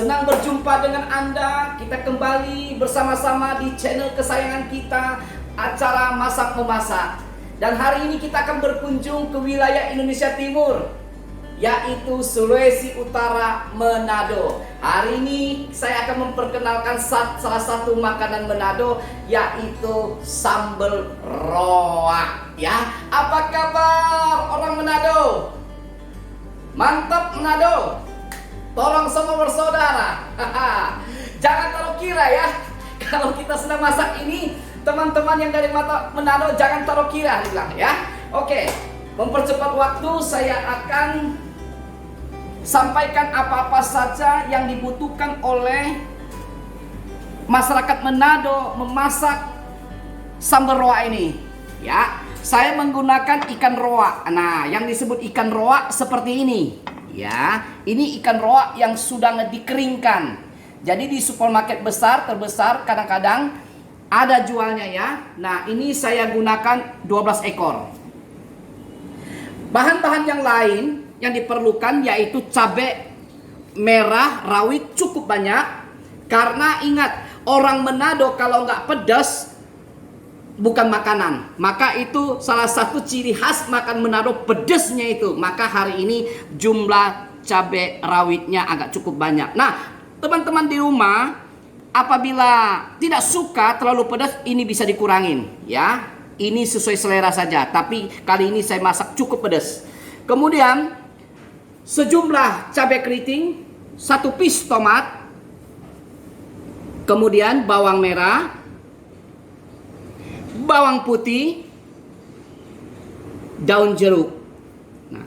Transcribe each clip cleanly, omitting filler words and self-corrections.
Senang berjumpa dengan Anda. Kita kembali bersama-sama di channel kesayangan kita, acara Masak Memasak. Dan hari ini kita akan berkunjung ke wilayah Indonesia Timur, yaitu Sulawesi Utara, Manado. Hari ini saya akan memperkenalkan salah satu makanan Manado, yaitu sambal roa. Ya, apa kabar orang Manado? Mantap Manado. Tolong semua bersaudara. Jangan taruh kira ya, kalau kita sedang masak ini, teman-teman yang dari Manado jangan taruh kira, bilang ya. Oke, mempercepat waktu, saya akan sampaikan apa-apa saja yang dibutuhkan oleh masyarakat Manado memasak sambal roa ini. Ya, saya menggunakan ikan roa. Nah, yang disebut ikan roa seperti ini. Ya, ini ikan roa yang sudah dikeringkan. Jadi di supermarket terbesar kadang-kadang ada jualnya ya. Nah, ini saya gunakan 12 ekor. Bahan-bahan yang lain yang diperlukan yaitu cabai merah rawit cukup banyak. Karena ingat, orang Manado kalau nggak pedas bukan makanan. Maka itu salah satu ciri khas makan Manado, pedesnya itu. Maka hari ini jumlah cabai rawitnya agak cukup banyak. Nah, teman-teman di rumah, apabila tidak suka terlalu pedas, ini bisa dikurangin ya. Ini sesuai selera saja. Tapi kali ini saya masak cukup pedas. Kemudian sejumlah cabai keriting, 1 piece tomat, kemudian bawang merah, bawang putih, daun jeruk. Nah,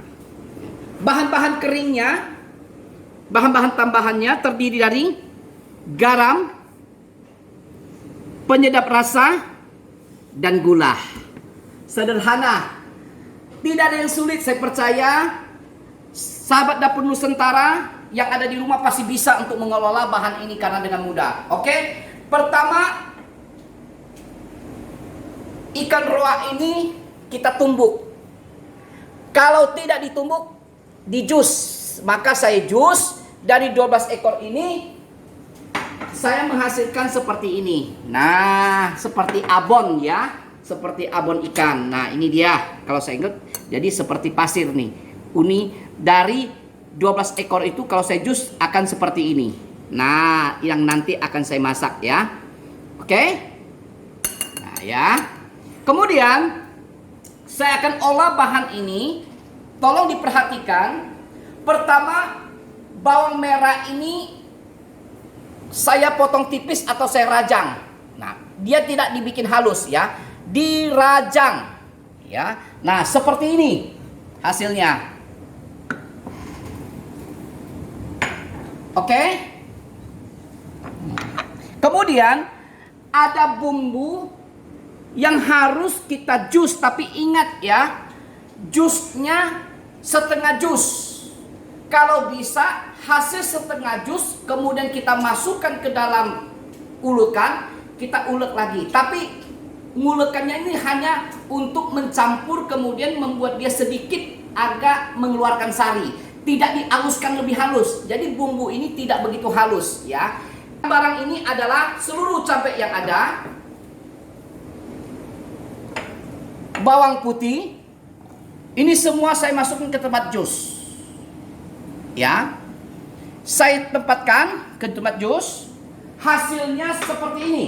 bahan-bahan keringnya, bahan-bahan tambahannya terdiri dari garam, penyedap rasa, dan gula. Sederhana, tidak ada yang sulit. Saya percaya sahabat dapur Nusantara yang ada di rumah pasti bisa untuk mengelola bahan ini karena dengan mudah. Oke, pertama, ikan roa ini kita tumbuk. Kalau tidak ditumbuk, di jus. Maka saya jus dari 12 ekor ini, saya menghasilkan seperti ini. Nah, seperti abon ya, seperti abon ikan. Nah, ini dia. Kalau saya ingat, jadi seperti pasir nih. Uni dari 12 ekor itu kalau saya jus akan seperti ini. Nah, yang nanti akan saya masak ya. Oke? Nah, ya. Kemudian saya akan olah bahan ini. Tolong diperhatikan. Pertama, bawang merah ini saya potong tipis atau saya rajang. Nah, dia tidak dibikin halus ya, dirajang ya. Nah, seperti ini hasilnya. Oke. Kemudian ada bumbu yang harus kita jus, tapi ingat ya, jusnya setengah jus. Kalau bisa hasil setengah jus, kemudian kita masukkan ke dalam ulukan, kita ulek lagi. Tapi ngulekannya ini hanya untuk mencampur, kemudian membuat dia sedikit agak mengeluarkan sari. Tidak dihaluskan lebih halus. Jadi bumbu ini tidak begitu halus ya. Barang ini adalah seluruh cabai yang ada, bawang putih, ini semua saya masukkan ke tempat jus. Ya, saya tempatkan ke tempat jus. Hasilnya seperti ini.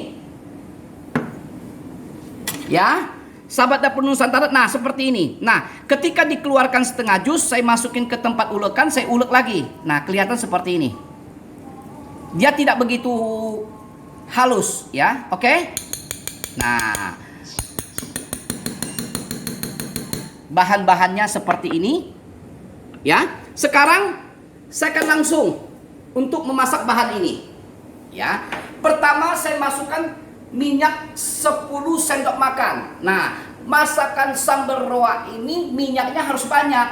Ya, sahabat dapur Nusantara. Nah, seperti ini. Nah, ketika dikeluarkan setengah jus, saya masukin ke tempat ulekan, saya ulek lagi. Nah, kelihatan seperti ini. Dia tidak begitu halus, ya. Oke. Nah, bahan-bahannya seperti ini ya. Sekarang saya akan langsung untuk memasak bahan ini ya. Pertama, saya masukkan minyak 10 sendok makan. Nah, masakan sambal roa ini minyaknya harus banyak.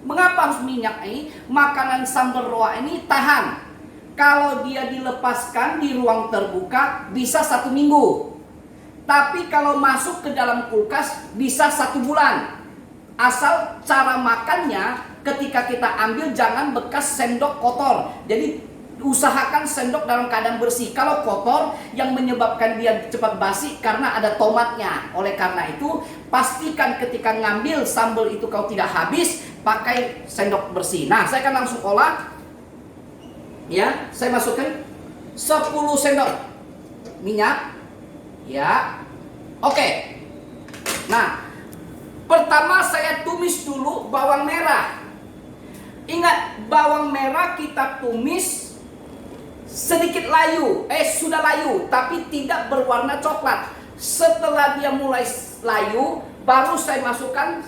Mengapa harus minyak ini? Makanan sambal roa ini tahan. Kalau dia dilepaskan di ruang terbuka bisa 1 minggu. Tapi kalau masuk ke dalam kulkas bisa 1 bulan. Asal cara makannya ketika kita ambil jangan bekas sendok kotor. Jadi usahakan sendok dalam keadaan bersih. Kalau kotor, yang menyebabkan dia cepat basi karena ada tomatnya. Oleh karena itu, pastikan ketika ngambil sambal itu kau tidak habis, pakai sendok bersih. Nah, saya akan langsung olah. Ya, saya masukkan 10 sendok minyak. Ya, oke. Nah, pertama saya tumis dulu bawang merah. Ingat, bawang merah kita tumis sedikit layu, sudah layu, tapi tidak berwarna coklat. Setelah dia mulai layu, baru saya masukkan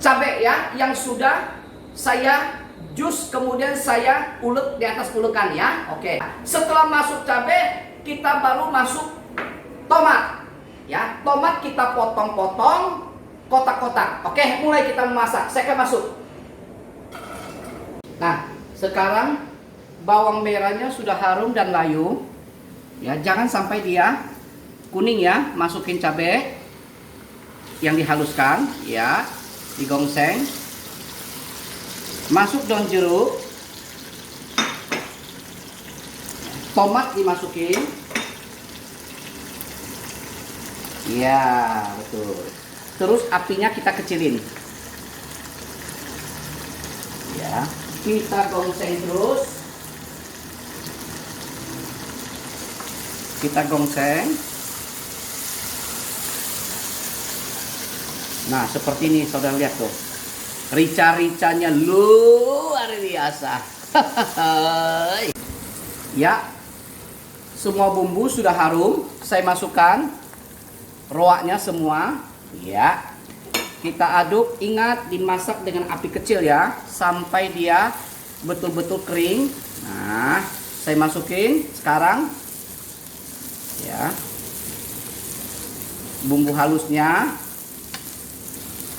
cabai ya, yang sudah saya jus, kemudian saya ulek di atas ulekan ya. Oke. Setelah masuk cabai, kita baru masuk tomat. Ya, tomat kita potong-potong kotak-kotak. Oke, mulai kita memasak. Saya akan masuk. Nah, sekarang bawang merahnya sudah harum dan layu. Ya, jangan sampai dia kuning ya. Masukin cabai yang dihaluskan ya, digongseng. Masuk daun jeruk. Tomat dimasukin. Ya, betul. Terus apinya kita kecilin. Ya, kita gongseng terus. Kita gongseng. Nah, seperti ini saudara lihat tuh. Rica-ricanya luar biasa. Ya. Semua bumbu sudah harum, saya masukkan roaknya semua. Ya. Kita aduk, ingat dimasak dengan api kecil ya, sampai dia betul-betul kering. Nah, saya masukin sekarang. Ya, bumbu halusnya.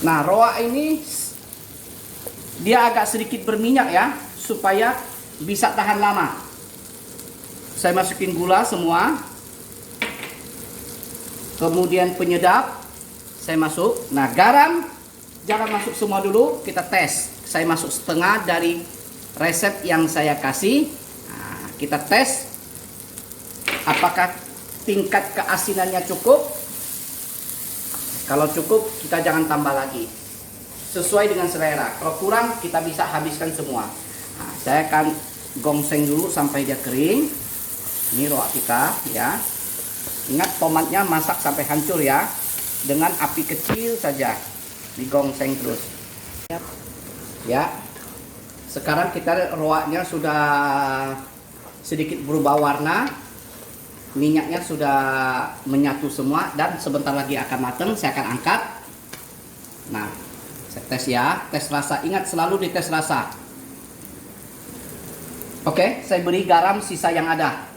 Nah, roa ini dia agak sedikit berminyak ya, supaya bisa tahan lama. Saya masukin gula semua, kemudian penyedap saya masuk. Nah, garam jangan masuk semua dulu, kita tes. Saya masuk setengah dari resep yang saya kasih. Nah, kita tes apakah tingkat keasinannya cukup. Kalau cukup, kita jangan tambah lagi. Sesuai dengan selera. Kalau kurang, kita bisa habiskan semua. Nah, saya akan gongseng dulu sampai dia kering. Ini roak kita ya. Ingat, tomatnya masak sampai hancur ya. Dengan api kecil saja. Digongseng terus. Ya. Sekarang kita roaknya sudah sedikit berubah warna. Minyaknya sudah menyatu semua dan sebentar lagi akan matang. Saya akan angkat. Nah, saya tes ya, tes rasa. Ingat, selalu dites rasa. Oke, saya beri garam sisa yang ada.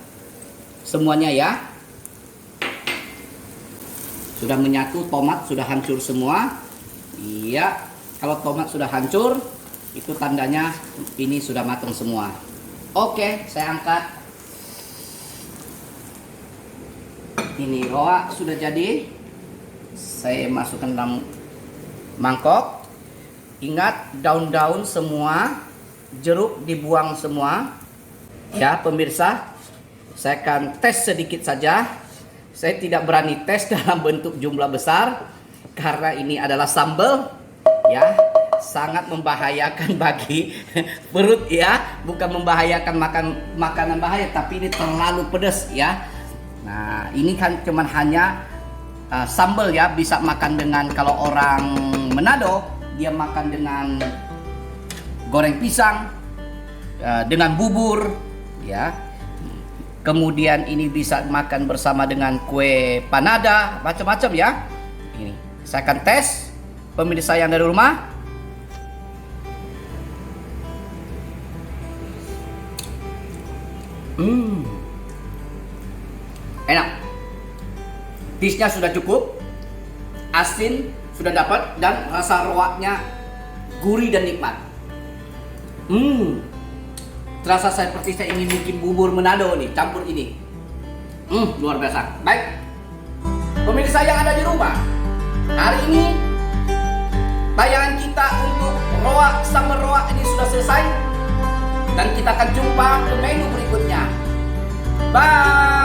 Semuanya ya. Sudah menyatu, tomat sudah hancur semua. Iya, kalau tomat sudah hancur, itu tandanya ini sudah matang semua. Oke, saya angkat. Ini roa sudah jadi. Saya masukkan dalam mangkok. Ingat, daun-daun semua, jeruk dibuang semua. Ya, pemirsa, saya akan tes sedikit saja. Saya tidak berani tes dalam bentuk jumlah besar karena ini adalah sambal ya, sangat membahayakan bagi perut ya, bukan membahayakan makanan bahaya, tapi ini terlalu pedas ya. Nah, ini kan cuman hanya sambal ya, bisa makan dengan, kalau orang Manado dia makan dengan goreng pisang, dengan bubur ya. Kemudian ini bisa makan bersama dengan kue panada, macam-macam ya. Ini saya akan tes, pemirsa yang dari rumah. Enak. Taste-nya sudah cukup, asin sudah dapat, dan rasa roaknya gurih dan nikmat. Terasa seperti saya ingin bikin bubur Manado nih, campur ini. Luar biasa. Baik, pemirsa yang ada di rumah, hari ini tayangan kita untuk roak sambal roak ini sudah selesai. Dan kita akan jumpa ke menu berikutnya. Bye.